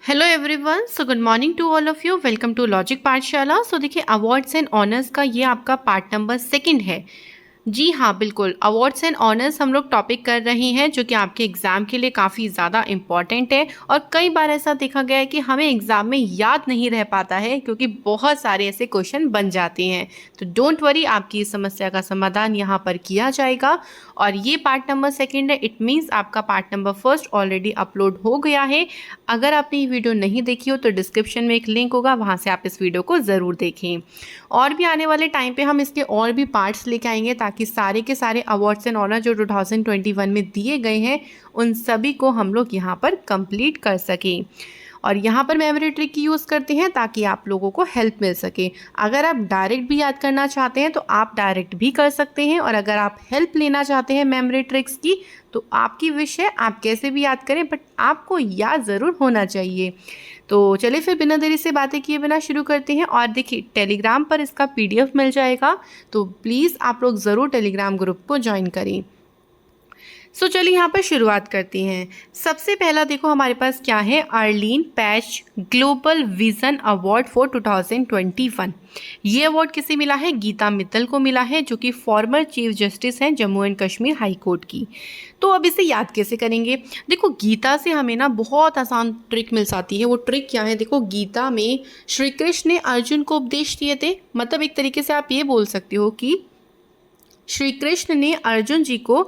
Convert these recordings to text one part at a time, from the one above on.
Hello everyone, so good morning to all of you. Welcome to logic Pathshala. So देखिए, awards and honours का ये आपका part number 2 है। जी हाँ, बिल्कुल, अवार्ड्स एंड ऑनर्स हम लोग टॉपिक कर रहे हैं जो कि आपके एग्ज़ाम के लिए काफ़ी ज़्यादा इम्पॉर्टेंट है। और कई बार ऐसा देखा गया है कि हमें एग्ज़ाम में याद नहीं रह पाता है क्योंकि बहुत सारे ऐसे क्वेश्चन बन जाते हैं। तो डोंट वरी, आपकी इस समस्या का समाधान यहाँ पर किया जाएगा। और ये पार्ट नंबर 2 है, इट मीन्स आपका पार्ट नंबर 1 ऑलरेडी अपलोड हो गया है। अगर आपने ये वीडियो नहीं देखी हो तो डिस्क्रिप्शन में एक लिंक होगा, वहाँ से आप इस वीडियो को ज़रूर देखें। और भी आने वाले टाइम पे हम इसके और भी पार्ट्स लेके आएंगे ताकि सारे के सारे अवार्ड्स एंड ऑनर जो 2021 में दिए गए हैं उन सभी को हम लोग यहाँ पर कंप्लीट कर सकें। और यहाँ पर मेमोरी ट्रिक की यूज़ करते हैं ताकि आप लोगों को हेल्प मिल सके। अगर आप डायरेक्ट भी याद करना चाहते हैं तो आप डायरेक्ट भी कर सकते हैं, और अगर आप हेल्प लेना चाहते हैं मेमोरी ट्रिक्स की तो आपकी विश है, आप कैसे भी याद करें, बट आपको याद ज़रूर होना चाहिए। तो चलिए फिर बिना देरी से बातें किए बिना शुरू करते हैं। और देखिए, टेलीग्राम पर इसका PDF मिल जाएगा, तो प्लीज़ आप लोग ज़रूर टेलीग्राम ग्रुप को ज्वाइन करें। सो चलिए यहाँ पर शुरुआत करते हैं। सबसे पहला देखो हमारे पास क्या है, Arlene Patch global vision award for 2021। ये अवार्ड किसे मिला है? गीता मित्तल को मिला है, जो कि फॉर्मर चीफ जस्टिस हैं Jammu and Kashmir high court की। तो अब इसे याद कैसे करेंगे? देखो, गीता से हमें ना बहुत आसान ट्रिक मिल जाती है। वो ट्रिक क्या है? देखो, गीता में श्री कृष्ण ने अर्जुन को उपदेश दिए थे। मतलब एक तरीके से आप ये बोल सकते हो कि श्री कृष्ण ने अर्जुन जी को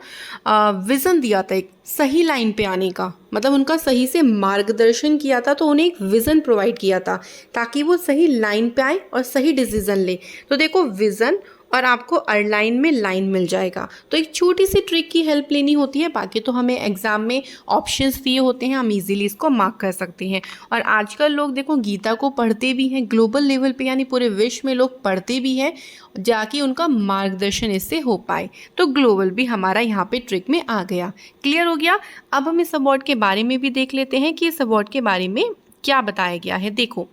विज़न दिया था एक सही लाइन पे आने का। मतलब उनका सही से मार्गदर्शन किया था, तो उन्हें एक विज़न प्रोवाइड किया था ताकि वो सही लाइन पे आए और सही डिसीजन ले। तो देखो, विज़न और आपको अलाइन में लाइन मिल जाएगा। तो एक छोटी सी ट्रिक की हेल्प लेनी होती है, बाकी तो हमें एग्जाम में ऑप्शंस दिए होते हैं, हम इजीली इसको मार्क कर सकते हैं। और आजकल लोग देखो गीता को पढ़ते भी हैं ग्लोबल लेवल पे, यानी पूरे विश्व में लोग पढ़ते भी हैं जाकि उनका मार्गदर्शन इससे हो पाए। तो ग्लोबल भी हमारा यहाँ पे ट्रिक में आ गया। क्लियर हो गया? अब हम इस अवार्ड के बारे में भी देख लेते हैं कि इस अवार्ड के बारे में क्या बताया गया है। देखो,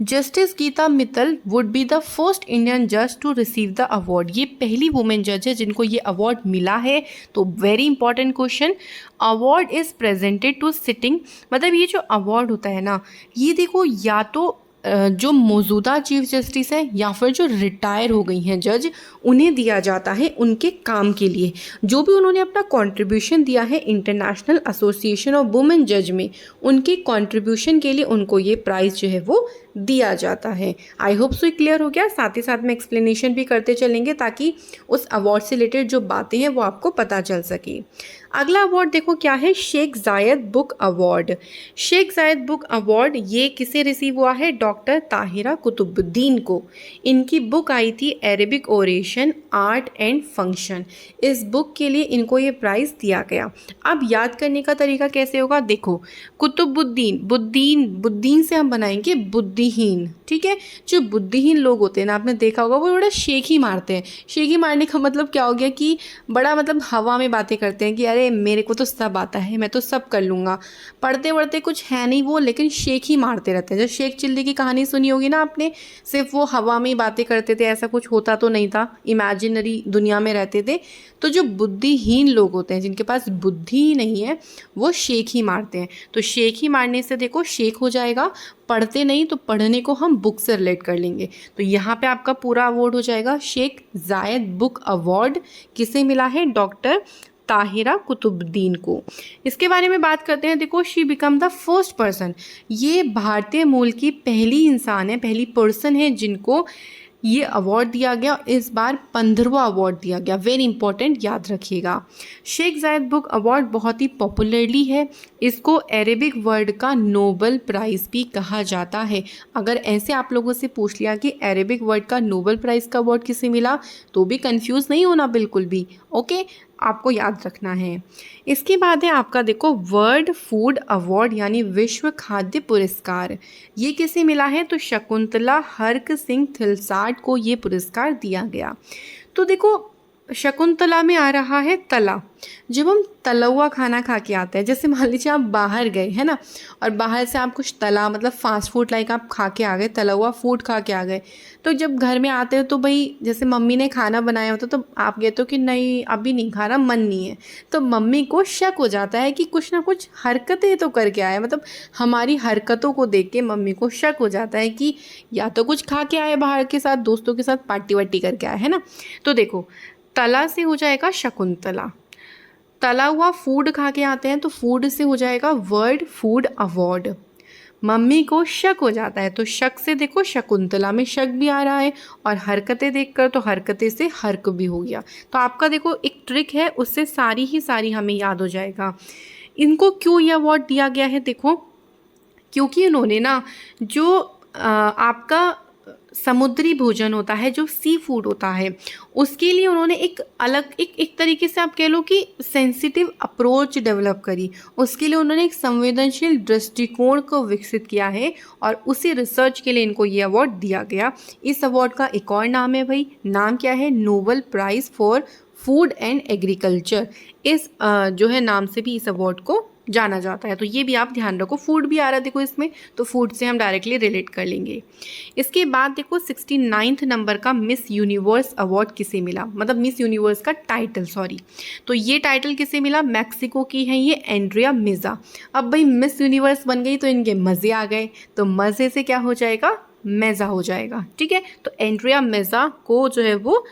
justice Geeta Mittal would be the first Indian जज टू रिसीव द अवार्ड। ये पहली वुमेन जज है जिनको ये अवार्ड मिला है। तो very important question, award is presented to sitting. मतलब ये जो अवार्ड होता है ना, ये देखो या तो जो मौजूदा चीफ जस्टिस है या फिर जो रिटायर हो गई हैं जज, उन्हें दिया जाता है उनके काम के लिए। जो भी उन्होंने अपना कंट्रीब्यूशन दिया है इंटरनेशनल एसोसिएशन ऑफ वुमेन जज में, उनके कंट्रीब्यूशन के लिए उनको ये प्राइज़ जो है वो दिया जाता है। आई होप सो क्लियर हो गया। साथ ही साथ में एक्सप्लेनेशन भी करते चलेंगे ताकि उस अवार्ड से रिलेटेड जो बातें हैं वो आपको पता चल सके। अगला अवार्ड देखो क्या है, शेख जायद बुक अवार्ड। शेख जायद बुक अवार्ड ये किसे रिसीव हुआ है? डॉक्टर ताहिरा कुतुबुद्दीन को। इनकी बुक आई थी Arabic oration art and function. इस बुक के लिए इनको ये प्राइज़ दिया गया। अब याद करने का तरीका कैसे होगा? देखो, कुतुबुद्दीन, बुद्दीन से हम बनाएंगे बुद्धिहीन। ठीक है, जो बुद्धिहीन लोग होते हैं ना, आपने देखा होगा वो बड़ा शेख ही मारते हैं। शेख ही मारने का मतलब क्या हो गया कि बड़ा मतलब हवा में बातें करते हैं कि अरे मेरे को तो सब आता है, मैं तो सब कर लूँगा। पढ़ते वढ़ते कुछ है नहीं वो, लेकिन शेख ही मारते रहते हैं। जब शेख चिल्ली की कहानी सुनी होगी ना आपने, सिर्फ वो हवा में ही बातें करते थे, ऐसा कुछ होता तो नहीं था, इमेजिनरी दुनिया में रहते थे। तो जो बुद्धिहीन लोग होते हैं, जिनके पास बुद्धि ही नहीं है, वो शेख ही मारते हैं। तो शेख ही मारने से देखो शेख हो जाएगा, पढ़ते नहीं तो पढ़ने को हम बुक से रिलेट कर लेंगे। तो यहाँ पे आपका पूरा अवार्ड हो जाएगा शेख जायद बुक अवार्ड। किसे मिला है? डॉक्टर ताहिरा कुतुबुद्दीन को। इसके बारे में बात करते हैं। देखो, she become the first person. ये भारतीय मूल की पहली इंसान है, पहली पर्सन है जिनको ये अवार्ड दिया गया। इस बार 15वां अवार्ड दिया गया। वेरी इंपॉर्टेंट, याद रखिएगा। शेख जायद बुक अवार्ड बहुत ही पॉपुलरली है। इसको अरेबिक वर्ड का नोबल प्राइज़ भी कहा जाता है। अगर ऐसे आप लोगों से पूछ लिया कि अरेबिक वर्ड का नोबल प्राइज़ का अवार्ड किसे मिला, तो भी कंफ्यूज नहीं होना बिल्कुल भी। ओके, आपको याद रखना है। इसके बाद है आपका देखो वर्ल्ड फूड अवार्ड, यानी विश्व खाद्य पुरस्कार। ये किसे मिला है? तो शकुंतला हरक सिंह थिलसाट को ये पुरस्कार दिया गया। तो देखो, शकुंतला में आ रहा है तला। जब हम तला हुआ खाना खा के आते हैं, जैसे मान लीजिए आप बाहर गए है ना, और बाहर से आप कुछ तला मतलब फास्ट फूड लाइक आप खा के आ गए, तला हुआ फूड खा के आ गए, तो जब घर में आते हो तो भाई जैसे मम्मी ने खाना बनाया होता तो आप कहते हो कि नहीं अभी नहीं खाना, मन नहीं है, तो मम्मी को शक हो जाता है कि कुछ ना कुछ हरकतें तो करके आए, मतलब हमारी हरकतों को देख के मम्मी को शक हो जाता है कि या तो कुछ खा के आए बाहर के साथ, दोस्तों के साथ पार्टी वार्टी करके आए, है ना। तो देखो तला से हो जाएगा शकुंतला, तला हुआ फूड खा के आते हैं तो फूड से हो जाएगा वर्ड फूड अवॉर्ड। मम्मी को शक हो जाता है तो शक से देखो शकुंतला में शक भी आ रहा है, और हरकतें देखकर तो हरकतें से हर्क भी हो गया। तो आपका देखो एक ट्रिक है, उससे सारी ही सारी हमें याद हो जाएगा। इनको क्यों ये अवार्ड दिया गया है देखो, क्योंकि इन्होंने ना जो आपका समुद्री भोजन होता है, जो सी फूड होता है, उसके लिए उन्होंने एक अलग एक तरीके से आप कह लो कि सेंसिटिव अप्रोच डेवलप करी। उसके लिए उन्होंने एक संवेदनशील दृष्टिकोण को विकसित किया है, और उसी रिसर्च के लिए इनको ये अवार्ड दिया गया। इस अवार्ड का एक और नाम है भाई, नाम क्या है, Nobel prize for food and agriculture. इस जो है नाम से भी इस अवार्ड को जाना जाता है। तो ये भी आप ध्यान रखो, फूड भी आ रहा है देखो इसमें, तो फूड से हम डायरेक्टली रिलेट कर लेंगे। इसके बाद देखो 69 नंबर का मिस यूनिवर्स अवार्ड किसे मिला, मतलब मिस यूनिवर्स का टाइटल, सॉरी, तो ये टाइटल किसे मिला, मैक्सिको की है ये एंड्रिया मिजा। अब भाई मिस यूनिवर्स बन गई तो इनके मज़े आ गए, तो मज़े से क्या हो जाएगा, मेज़ा हो जाएगा, ठीक है। तो एंड्रिया मेज़ा को जो है वो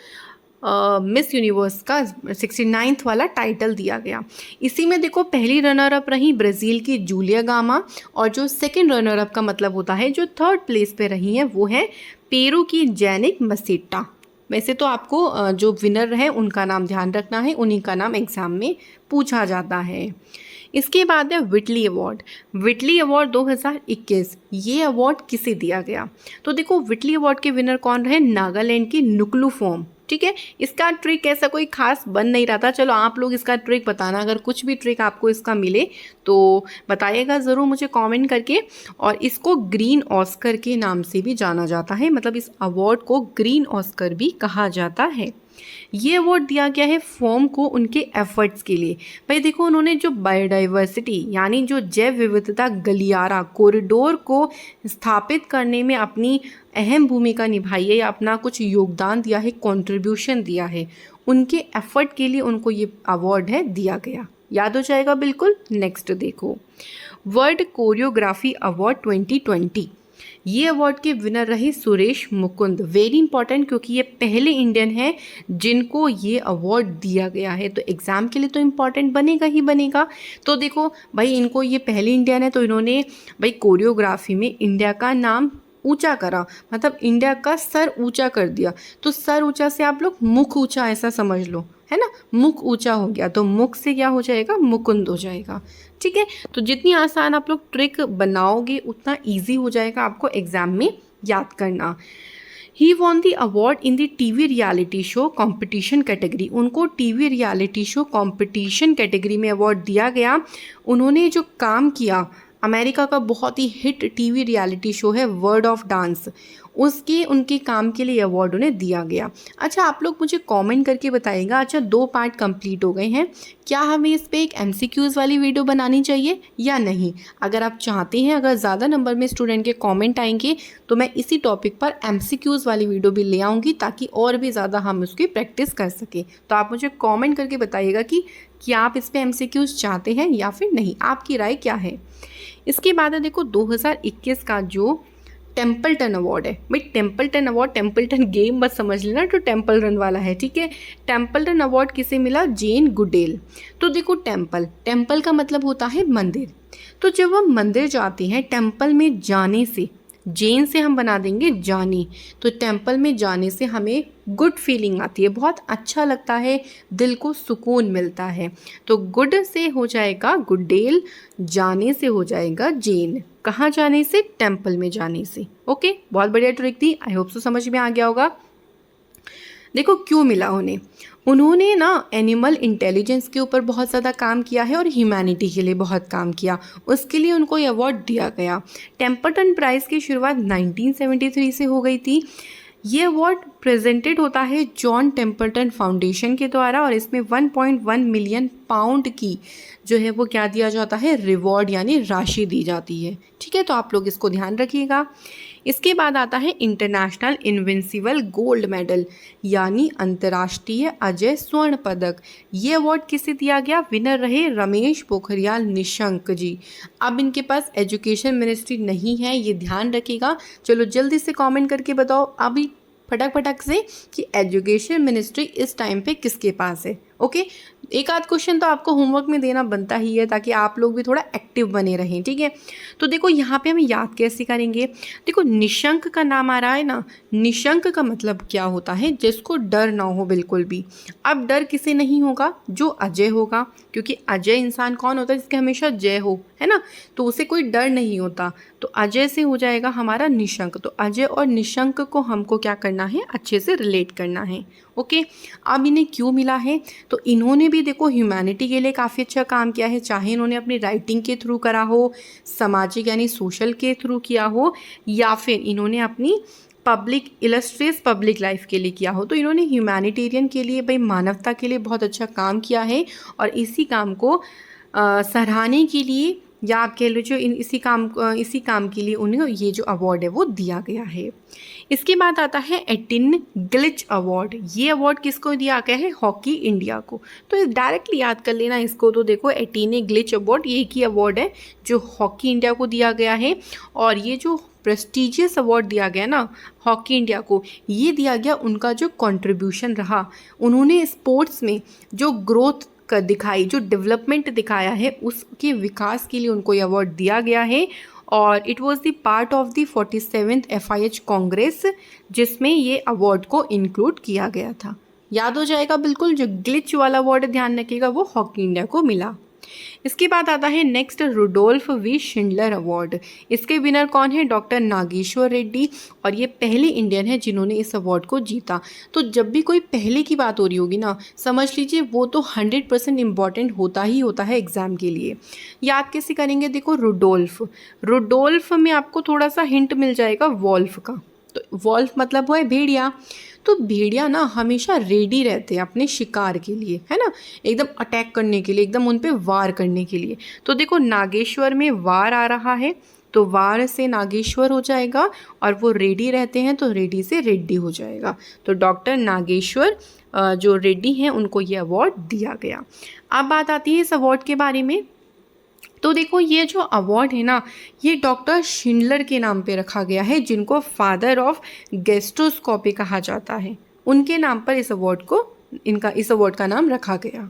मिस यूनिवर्स का 69th वाला टाइटल दिया गया। इसी में देखो पहली रनर अप रही ब्राज़ील की जूलिया गामा, और जो सेकंड रनर अप का मतलब होता है जो थर्ड प्लेस पे रही हैं वो है पेरू की जेनिक मसीटा। वैसे तो आपको जो विनर है उनका नाम ध्यान रखना है, उन्हीं का नाम एग्ज़ाम में पूछा जाता है। इसके बाद है विटली अवार्ड। विटली अवार्ड 2021, ये अवार्ड किसे दिया गया, तो देखो विटली अवार्ड के विनर कौन रहे, नागालैंड की नुक्लू फॉर्म, ठीक है। इसका ट्रिक ऐसा कोई खास बन नहीं रहा था, चलो आप लोग इसका ट्रिक बताना, अगर कुछ भी ट्रिक आपको इसका मिले तो बताइएगा ज़रूर मुझे कमेंट करके। और इसको ग्रीन ऑस्कर के नाम से भी जाना जाता है, मतलब इस अवार्ड को ग्रीन ऑस्कर भी कहा जाता है। ये अवार्ड दिया गया है फॉर्म को उनके एफर्ट्स के लिए। भाई देखो उन्होंने जो बायोडाइवर्सिटी यानी जो जैव विविधता गलियारा कॉरिडोर को स्थापित करने में अपनी अहम भूमिका निभाई है, या अपना कुछ योगदान दिया है, कंट्रीब्यूशन दिया है, उनके एफर्ट के लिए उनको ये अवार्ड है दिया गया। याद हो जाएगा बिल्कुल। नेक्स्ट देखो वर्ल्ड कोरियोग्राफी अवार्ड 2020, ये अवार्ड के विनर रहे सुरेश मुकुंद। वेरी इंपॉर्टेंट, क्योंकि ये पहले इंडियन हैं जिनको ये अवार्ड दिया गया है, तो एग्ज़ाम के लिए तो इम्पॉर्टेंट बनेगा ही बनेगा। तो देखो भाई इनको, ये पहले इंडियन है तो इन्होंने भाई कोरियोग्राफी में इंडिया का नाम ऊंचा करा, मतलब इंडिया का सर ऊंचा कर दिया। तो सर ऊंचा से आप लोग मुख ऊंचा ऐसा समझ लो, है ना, मुख ऊंचा हो गया तो मुख से क्या हो जाएगा, मुकुंद हो जाएगा, ठीक है। तो जितनी आसान आप लोग ट्रिक बनाओगे उतना इजी हो जाएगा आपको एग्जाम में याद करना। He won the award in the TV reality show competition category, उनको TV reality show competition category में अवार्ड दिया गया। उन्होंने जो काम किया, अमेरिका का बहुत ही हिट टीवी रियलिटी शो है वर्ड ऑफ डांस, उसके उनके काम के लिए अवार्ड उन्हें दिया गया। अच्छा आप लोग मुझे कमेंट करके बताइएगा, अच्छा 2 पार्ट कंप्लीट हो गए हैं, क्या हमें इस पे एक MCQs वाली वीडियो बनानी चाहिए या नहीं। अगर आप चाहते हैं, अगर ज़्यादा नंबर में स्टूडेंट के कमेंट आएंगे तो मैं इसी टॉपिक पर MCQs वाली वीडियो भी ले आऊँगी, ताकि और भी ज़्यादा हम उसकी प्रैक्टिस कर सकें। तो आप मुझे कॉमेंट करके बताइएगा कि क्या आप इस पर MCQs चाहते हैं या फिर नहीं, आपकी राय क्या है। इसके बाद है देखो 2021 का जो टेम्पल्टन अवार्ड है। भाई टेम्पल्टन अवार्ड, टेम्पल्टन गेम मत समझ लेना, तो टेम्पल रन वाला है, ठीक है। टेम्पल्टन अवार्ड किसे मिला, जेन गुडेल। तो देखो टेम्पल का मतलब होता है मंदिर, तो जब हम मंदिर जाते हैं टेम्पल में जाने से, जेन से हम बना देंगे जानी, तो टेम्पल में जाने से हमें गुड फीलिंग आती है, बहुत अच्छा लगता है, दिल को सुकून मिलता है। तो गुड से हो जाएगा गुडेल, जाने से हो जाएगा जेन। कहाँ जाने से, टेम्पल में जाने से। ओके, बहुत बढ़िया ट्रिक थी, आई होप सो समझ में आ गया होगा। देखो क्यों मिला उन्होंने ना एनिमल इंटेलिजेंस के ऊपर बहुत ज़्यादा काम किया है और ह्यूमैनिटी के लिए बहुत काम किया, उसके लिए उनको ये अवार्ड दिया गया। टेम्पल्टन प्राइज़ की शुरुआत 1973 से हो गई थी। ये अवार्ड प्रेजेंटेड होता है जॉन टेम्पल्टन फाउंडेशन के द्वारा और इसमें 1.1 मिलियन पाउंड की जो है वो क्या दिया जाता है, रिवॉर्ड यानी राशि दी जाती है। ठीक है, तो आप लोग इसको ध्यान रखिएगा। इसके बाद आता है इंटरनेशनल इनविंसिबल गोल्ड मेडल यानी अंतर्राष्ट्रीय अजय स्वर्ण पदक। ये अवार्ड किसे दिया गया, विनर रहे रमेश पोखरियाल निशंक जी। अब इनके पास एजुकेशन मिनिस्ट्री नहीं है, ये ध्यान रखिएगा। चलो जल्दी से कमेंट करके बताओ अभी फटाक से कि एजुकेशन मिनिस्ट्री इस टाइम पे किसके पास है। ओके, एक आध क्वेश्चन तो आपको होमवर्क में देना बनता ही है ताकि आप लोग भी थोड़ा एक्टिव बने रहें। ठीक है, तो देखो यहाँ पे हमें याद कैसे करेंगे। देखो निशंक का नाम आ रहा है ना, निशंक का मतलब क्या होता है, जिसको डर ना हो बिल्कुल भी। अब डर किसे नहीं होगा, जो अजय होगा, क्योंकि अजय इंसान कौन होता है, जिसके हमेशा जय हो, है ना, तो उसे कोई डर नहीं होता। तो अजय से हो जाएगा हमारा निशंक। तो अजय और निशंक को हमको क्या करना है, अच्छे से रिलेट करना है। ओके, अब इन्हें क्यों मिला है, तो इन्होंने भी देखो ह्यूमैनिटी के लिए काफ़ी अच्छा काम किया है, चाहे इन्होंने अपनी राइटिंग के थ्रू करा हो, सामाजिक यानी सोशल के थ्रू किया हो, या फिर इन्होंने अपनी पब्लिक इलस्ट्रियस पब्लिक लाइफ के लिए किया हो। तो इन्होंने ह्यूमैनिटेरियन के लिए, भाई मानवता के लिए बहुत अच्छा काम किया है और इसी काम को सराहने के लिए, या आप कह लो जो इसी काम के लिए उन्हें ये जो अवार्ड है वो दिया गया है। इसके बाद आता है 18 ग्लिच अवार्ड। ये अवार्ड किसको दिया गया है, हॉकी इंडिया को। तो डायरेक्टली याद कर लेना इसको। तो देखो 18 ग्लिच अवार्ड ये एक ही अवार्ड है जो हॉकी इंडिया को दिया गया है, और ये जो प्रेस्टिजियस अवार्ड दिया गया ना हॉकी इंडिया को, ये दिया गया उनका जो कंट्रीब्यूशन रहा, उन्होंने स्पोर्ट्स में जो ग्रोथ कर दिखाई, जो डेवलपमेंट दिखाया है, उसके विकास के लिए उनको ये अवार्ड दिया गया है। और it was the part of the 47th FIH Congress, जिसमें ये अवार्ड को इंक्लूड किया गया था। याद हो जाएगा बिल्कुल। जो ग्लिच वाला अवार्ड ध्यान रखिएगा वो हॉकी इंडिया को मिला। इसके बाद आता है next Rudolph V Schindler award. इसके विनर कौन है, डॉक्टर नागेश्वर रेड्डी, और ये पहले इंडियन है जिन्होंने इस अवार्ड को जीता। तो जब भी कोई पहले की बात हो रही होगी ना, समझ लीजिए वो तो 100% इम्पॉर्टेंट होता ही होता है एग्जाम के लिए। याद कैसे करेंगे, देखो रुडोल्फ में आपको थोड़ा सा हिंट मिल जाएगा वॉल्फ का। तो वॉल्फ मतलब वो है भेड़िया। तो भेड़िया ना हमेशा रेडी रहते हैं अपने शिकार के लिए, है ना, एकदम अटैक करने के लिए, एकदम उन पे वार करने के लिए। तो देखो नागेश्वर में वार आ रहा है, तो वार से नागेश्वर हो जाएगा, और वो रेडी रहते हैं तो रेडी से रेड्डी हो जाएगा। तो डॉक्टर नागेश्वर जो रेड्डी हैं उनको ये अवार्ड दिया गया। अब बात आती है इस अवार्ड के बारे में। तो देखो ये जो अवार्ड है ना, ये डॉक्टर शिंडलर के नाम पे रखा गया है, जिनको फादर ऑफ गैस्ट्रोस्कोपी कहा जाता है। उनके नाम पर इस अवार्ड का नाम रखा गया।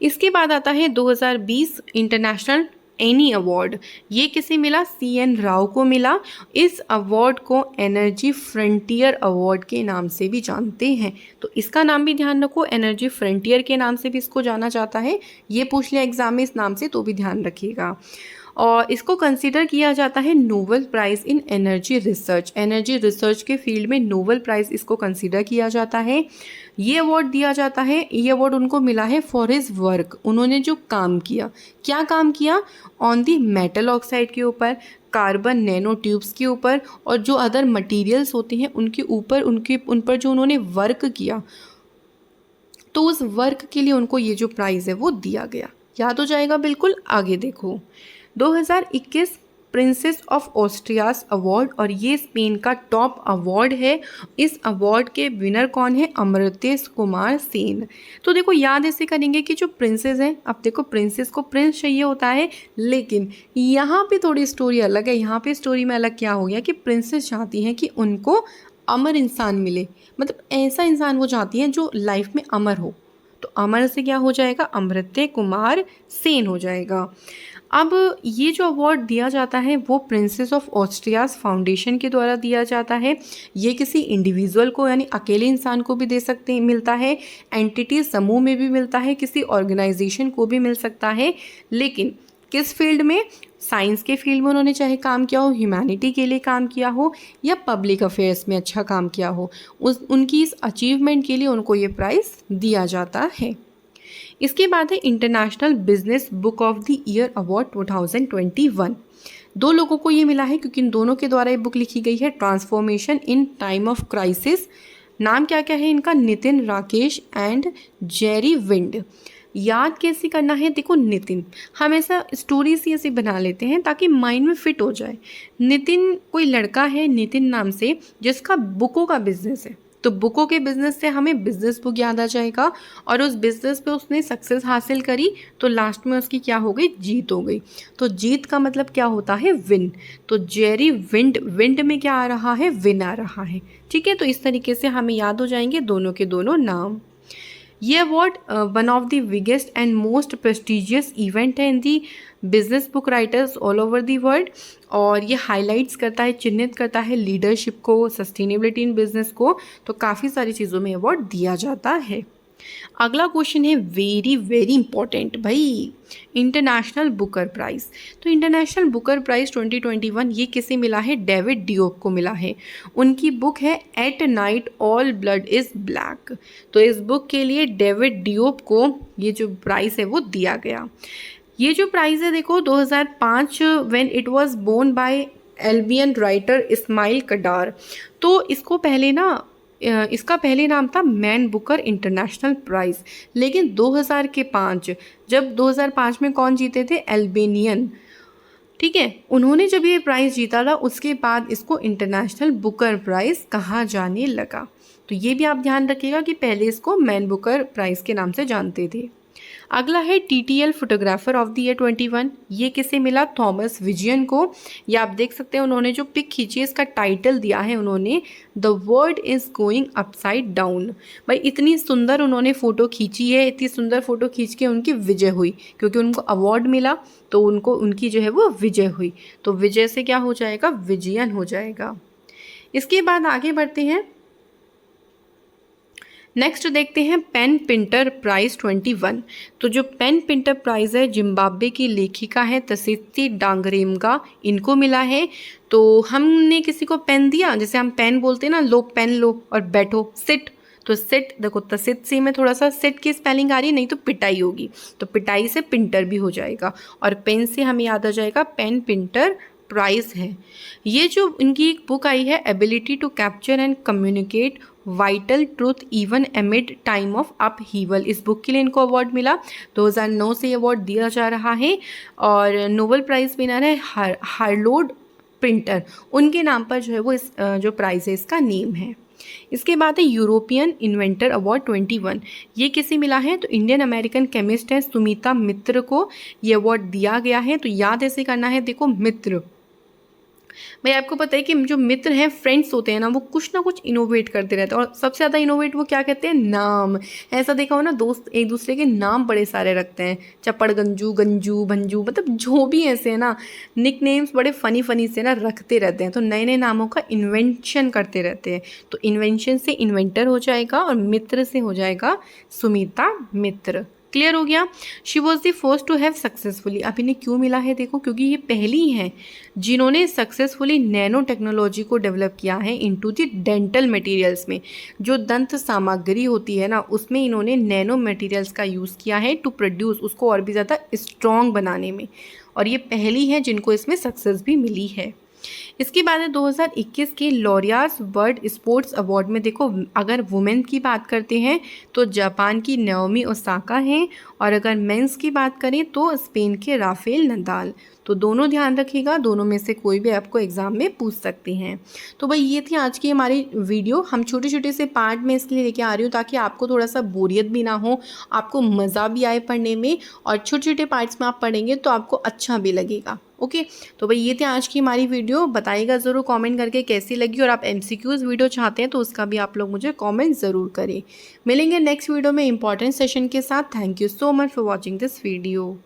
इसके बाद आता है 2020 इंटरनेशनल एनी अवार्ड। ये किसे मिला, CN राव को मिला। इस अवार्ड को एनर्जी फ्रंटियर अवार्ड के नाम से भी जानते हैं, तो इसका नाम भी ध्यान रखो, एनर्जी फ्रंटियर के नाम से भी इसको जाना जाता है। ये पूछ लिया एग्जाम में इस नाम से, तो भी ध्यान रखिएगा। और इसको कंसीडर किया जाता है नोबेल प्राइज़ इन एनर्जी रिसर्च के फील्ड में नोबेल प्राइज़ इसको कंसीडर किया जाता है। ये अवार्ड दिया जाता है, ये अवार्ड उनको मिला है फॉर हिज वर्क। उन्होंने जो काम किया, क्या काम किया, ऑन दी मेटल ऑक्साइड के ऊपर, कार्बन नैनो ट्यूब्स के ऊपर, और जो अदर मटेरियल्स होते हैं उनके ऊपर, उन पर जो उन्होंने वर्क किया, तो उस वर्क के लिए उनको ये जो प्राइज़ है वो दिया गया। याद हो जाएगा बिल्कुल। आगे देखो 2021 प्रिंसेस ऑफ ऑस्ट्रियास अवार्ड, और ये स्पेन का टॉप अवार्ड है। इस अवार्ड के विनर कौन है, अमृतेश कुमार सेन। तो देखो याद ऐसे करेंगे कि जो प्रिंसेस हैं, अब देखो प्रिंसेस को प्रिंस चाहिए होता है, लेकिन यहाँ पे थोड़ी स्टोरी अलग है। यहाँ पे स्टोरी में अलग क्या हो गया कि प्रिंसेस चाहती हैं कि उनको अमर इंसान मिले, मतलब ऐसा इंसान वो चाहती हैं जो लाइफ में अमर हो। तो अमर से क्या हो जाएगा, अमृतेश कुमार सेन हो जाएगा। अब ये जो अवार्ड दिया जाता है वो प्रिंसेस ऑफ ऑस्ट्रियास फाउंडेशन के द्वारा दिया जाता है। ये किसी इंडिविजुअल को यानी अकेले इंसान को भी दे सकते हैं, मिलता है, एंटिटी समूह में भी मिलता है, किसी ऑर्गेनाइजेशन को भी मिल सकता है। लेकिन किस फील्ड में, साइंस के फील्ड में उन्होंने चाहे काम किया हो, ह्यूमैनिटी के लिए काम किया हो, या पब्लिक अफेयर्स में अच्छा काम किया हो, उनकी इस अचीवमेंट के लिए उनको ये प्राइज़ दिया जाता है। इसके बाद है international business book of the year award 2021। दो लोगों को ये मिला है क्योंकि इन दोनों के द्वारा ये बुक लिखी गई है, transformation in time of crisis नाम क्या क्या है इनका? Nitin, Rakesh and Jerry wind. याद कैसे करना है? देखो नितिन, हम ऐसा स्टोरी सी ऐसी बना लेते हैं ताकि माइंड में फिट हो जाए। नितिन कोई लड़का है नितिन नाम से जिसका बुकों का बिजनेस है, तो बुकों के बिजनेस से हमें बिजनेस बुक याद आ जाएगा, और उस बिजनेस पे उसने सक्सेस हासिल करी तो लास्ट में उसकी क्या हो गई? जीत हो गई। तो जीत का मतलब क्या होता है? विन। तो जेरी विंड, विंड में क्या आ रहा है? विन आ रहा है। ठीक है, तो इस तरीके से हमें याद हो जाएंगे दोनों के दोनों नाम। ये award one of the biggest and most prestigious event है in the business book writers all over the world, और ये हाईलाइट्स करता है, चिन्हित करता है लीडरशिप को, सस्टेनेबिलिटी इन बिजनेस को, तो काफ़ी सारी चीज़ों में अवार्ड दिया जाता है। अगला क्वेश्चन है वेरी वेरी इंपॉर्टेंट भाई, इंटरनेशनल बुकर प्राइज़। तो इंटरनेशनल बुकर प्राइज़ 2021 ये किसे मिला है? डेविड डियोप को मिला है। उनकी बुक है at night all blood is black. तो इस बुक के लिए डेविड डियोप को ये जो प्राइज़ है वो दिया गया। ये जो प्राइज़ है देखो 2005 when it was born by Albanian writer Ismail Kadare. तो इसको पहले ना इसका पहले नाम था मैन बुकर इंटरनेशनल प्राइज़, लेकिन 2005 जब 2005 में कौन जीते थे? एल्बेनियन। ठीक है, उन्होंने जब ये प्राइज़ जीता था उसके बाद इसको इंटरनेशनल बुकर प्राइज़ कहा जाने लगा। तो ये भी आप ध्यान रखिएगा कि पहले इसको मैन बुकर प्राइज़ के नाम से जानते थे। अगला है TTL photographer of the year 21। ये किसे मिला? थॉमस विजियन को। ये आप देख सकते हैं उन्होंने जो पिक खींची है इसका टाइटल दिया है उन्होंने the world is going upside down. भाई इतनी सुंदर उन्होंने फ़ोटो खींची है, इतनी सुंदर फ़ोटो खींच के उनकी विजय हुई, क्योंकि उनको अवार्ड मिला तो उनको उनकी जो है वो विजय हुई। तो विजय से क्या हो जाएगा? विजयन हो जाएगा। इसके बाद आगे बढ़ते हैं, नेक्स्ट देखते हैं पेन पिंटर प्राइज़ 21। तो जो पेन पिंटर प्राइज़ है जिम्बाब्वे की लेखिका है तसिती डांगरेमगा, इनको मिला है। तो हमने किसी को पेन दिया, जैसे हम पेन बोलते हैं ना, लो पेन लो और बैठो, सिट। तो सिट देखो तसित सी में थोड़ा सा सिट की स्पेलिंग आ रही है, नहीं तो पिटाई होगी, तो पिटाई से पिंटर भी हो जाएगा, और पेन से हमें याद आ जाएगा पेन पिंटर प्राइज़ है। ये जो इनकी एक बुक आई है ability to capture and communicate vital truth even amid time of upheaval, इस बुक के लिए इनको अवार्ड मिला। 2009 से ये अवार्ड दिया जा रहा है, और नोबेल प्राइज़ विनर है हार्लोड पिंटर, उनके नाम पर जो है वो इस जो प्राइज़ है इसका नेम है। इसके बाद है यूरोपियन इन्वेंटर अवार्ड 21। ये किसे मिला है? तो इंडियन अमेरिकन केमिस्ट है सुमिता मित्र को ये अवार्ड दिया गया है। तो याद ऐसे करना है, देखो मित्र, भाई आपको पता है कि जो मित्र हैं, फ्रेंड्स होते हैं ना, वो कुछ ना कुछ इनोवेट करते रहते हैं, और सबसे ज़्यादा इनोवेट वो क्या कहते हैं? नाम। ऐसा देखा हो ना, दोस्त एक दूसरे के नाम बड़े सारे रखते हैं, चप्पड़ गंजू, गंजू भंजू, मतलब जो भी ऐसे है ना निक नेम्स बड़े फ़नी फ़नी से ना रखते रहते हैं, तो नए नए नामों का इन्वेंशन करते रहते हैं। तो इन्वेंशन से इन्वेंटर हो जाएगा, और मित्र से हो जाएगा सुमिता मित्र। क्लियर हो गया? She was the first to have successfully. अब इन्हें क्यों मिला है? देखो क्योंकि ये पहली हैं जिन्होंने सक्सेसफुली नैनो टेक्नोलॉजी को डेवलप किया है इनटू द डेंटल मटेरियल्स में। जो दंत सामग्री होती है ना, उसमें इन्होंने नैनो मटेरियल्स का यूज़ किया है टू प्रोड्यूस, उसको और भी ज़्यादा स्ट्रॉन्ग बनाने में, और ये पहली है जिनको इसमें सक्सेस भी मिली है। इसके बाद है 2021 के लॉरियास वर्ल्ड स्पोर्ट्स अवार्ड में। देखो अगर वुमेन की बात करते हैं तो जापान की नाओमी ओसाका हैं, और अगर मेंस की बात करें तो स्पेन के राफेल नदाल। तो दोनों ध्यान रखिएगा, दोनों में से कोई भी आपको एग्जाम में पूछ सकते हैं। तो भाई ये थी आज की हमारी वीडियो। हम छोटे छोटे से पार्ट में इसके लिए लेके आ रही हूँ ताकि आपको थोड़ा सा बोरियत भी ना हो, आपको मज़ा भी आए पढ़ने में, और छोटे छोटे पार्ट्स में आप पढ़ेंगे तो आपको अच्छा भी लगेगा। ओके, तो भाई ये थी आज की हमारी वीडियो। बताइएगा ज़रूर कमेंट करके कैसी लगी, और आप MCQs वीडियो चाहते हैं तो उसका भी आप लोग मुझे कमेंट ज़रूर करें। मिलेंगे नेक्स्ट वीडियो में इंपॉर्टेंट सेशन के साथ। Thank you so much for watching this video.